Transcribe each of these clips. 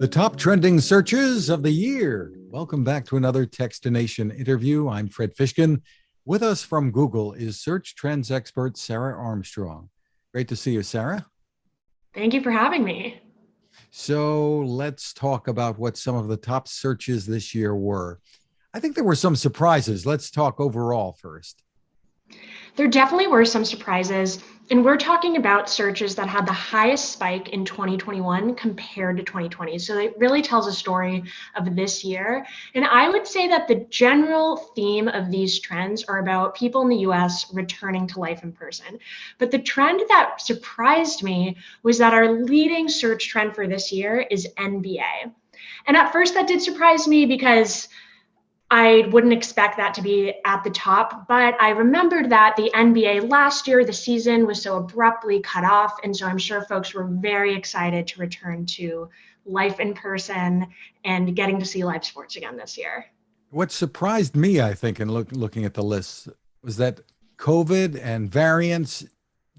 The top trending searches of the year. Welcome back to another Techstination interview. I'm Fred Fishkin. With us from Google is search trends expert Sarah Armstrong. Great to see you, Sarah. Thank you for having me. So let's talk about what some of the top searches this year were. I think there were some surprises. Let's talk overall first. There definitely were some surprises, and we're talking about searches that had the highest spike in 2021 compared to 2020. So it really tells a story of this year. And I would say that the general theme of these trends are about people in the US returning to life in person. But the trend that surprised me was that our leading search trend for this year is NBA. And at first that did surprise me because I wouldn't expect that to be at the top, but I remembered that the NBA last year, the season was so abruptly cut off. And so I'm sure folks were very excited to return to life in person and getting to see live sports again this year. What surprised me, I think, in looking at the list was that COVID and variants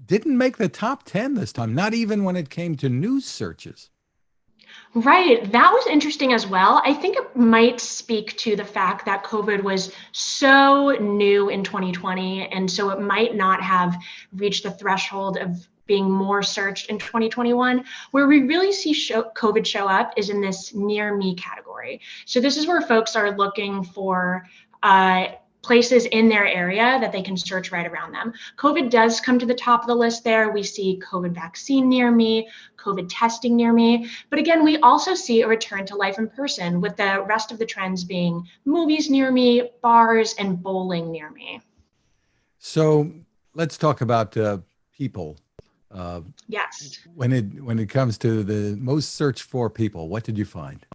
didn't make the top 10 this time, not even when it came to news searches. Right. That was interesting as well. I think it might speak to the fact that COVID was so new in 2020. And so it might not have reached the threshold of being more searched in 2021. Where we really see COVID show up is in this near me category. So this is where folks are looking for places in their area that they can search right around them. COVID does come to the top of the list there. We see COVID vaccine near me, COVID testing near me. But again, we also see a return to life in person, with the rest of the trends being movies near me, bars, and bowling near me. So let's talk about people. Yes. When it comes to the most searched for people, what did you find?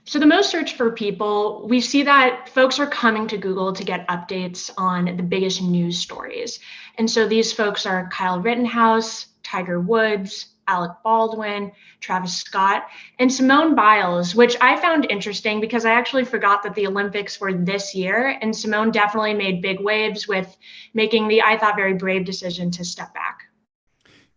So the most searched for people, we see that folks are coming to Google to get updates on the biggest news stories. And so these folks are Kyle Rittenhouse, Tiger Woods, Alec Baldwin, Travis Scott, and Simone Biles, which I found interesting because I actually forgot that the Olympics were this year. And Simone definitely made big waves with making the, I thought, very brave decision to step back.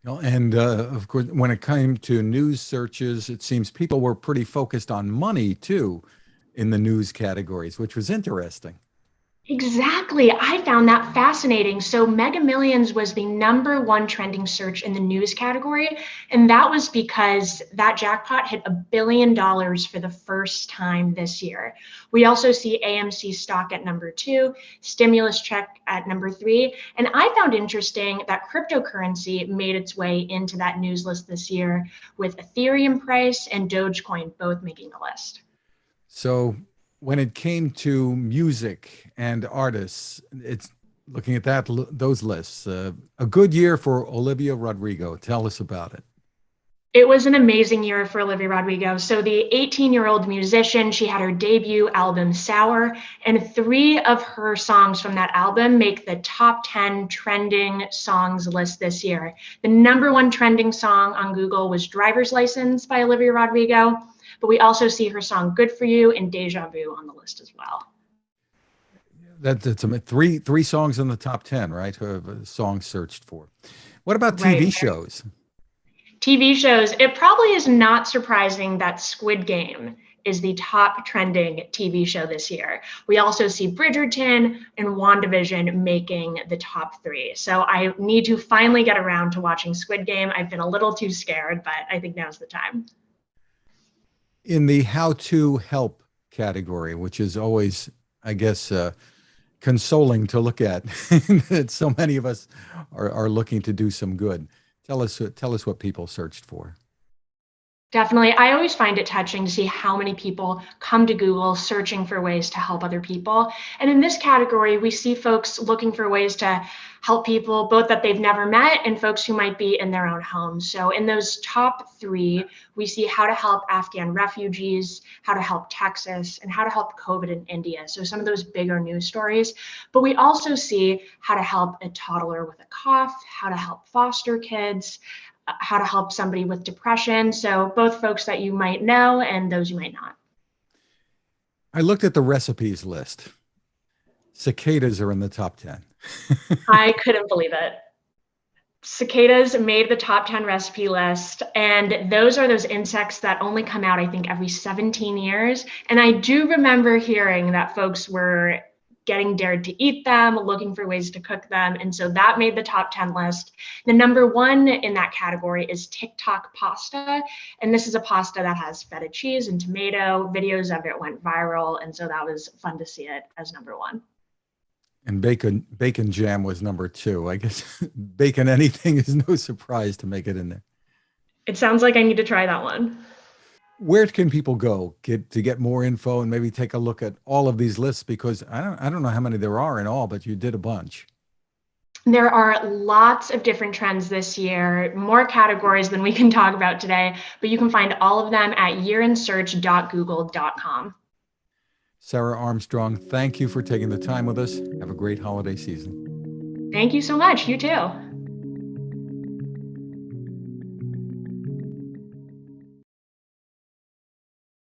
And of course, when it came to news searches, it seems people were pretty focused on money too in the news categories, which was interesting. Exactly. I found that fascinating. So Mega Millions was the #1 trending search in the news category. And that was because that jackpot hit $1 billion for the first time this year. We also see AMC stock at #2, stimulus check at #3. And I found interesting that cryptocurrency made its way into that news list this year, with Ethereum price and Dogecoin both making the list. So when it came to music and artists, it's looking at those lists. A good year for Olivia Rodrigo. Tell us about it. It was an amazing year for Olivia Rodrigo. So the 18-year-old musician, she had her debut album Sour, and 3 of her songs from that album make the top 10 trending songs list this year. The #1 trending song on Google was Driver's License by Olivia Rodrigo, but we also see her song Good For You and Deja Vu on the list as well. That's three songs in the top 10, right? Songs searched for. What about TV Right. shows? TV shows, it probably is not surprising that Squid Game is the top trending TV show this year. We also see Bridgerton and WandaVision making the top 3. So I need to finally get around to watching Squid Game. I've been a little too scared, but I think now's the time. In the how to help category, which is always, I guess, consoling to look at, that so many of us are looking to do some good. Tell us what people searched for. Definitely. I always find it touching to see how many people come to Google searching for ways to help other people. And in this category, we see folks looking for ways to help people, both that they've never met and folks who might be in their own homes. So in those top 3, we see how to help Afghan refugees, how to help Texas, and how to help COVID in India. So some of those bigger news stories. But we also see how to help a toddler with a cough, how to help foster kids, how to help somebody with depression. So both folks that you might know and those you might not. I looked at the recipes list. Cicadas are in the top 10. I couldn't believe it. Cicadas made the top 10 recipe list, and those are those insects that only come out, I think, every 17 years. And I do remember hearing that folks were getting dared to eat them, looking for ways to cook them. And so that made the top 10 list. The number one in that category is TikTok pasta. And this is a pasta that has feta cheese and tomato. Videos of it went viral. And so that was fun to see it as number one. And bacon jam was number two. I guess bacon anything is no surprise to make it in there. It sounds like I need to try that one. Where can people go to get more info and maybe take a look at all of these lists? Because I don't know how many there are in all, but you did a bunch. There are lots of different trends this year, more categories than we can talk about today, but you can find all of them at yearinsearch.google.com. Sarah Armstrong, thank you for taking the time with us. Have a great holiday season. Thank you so much. You too.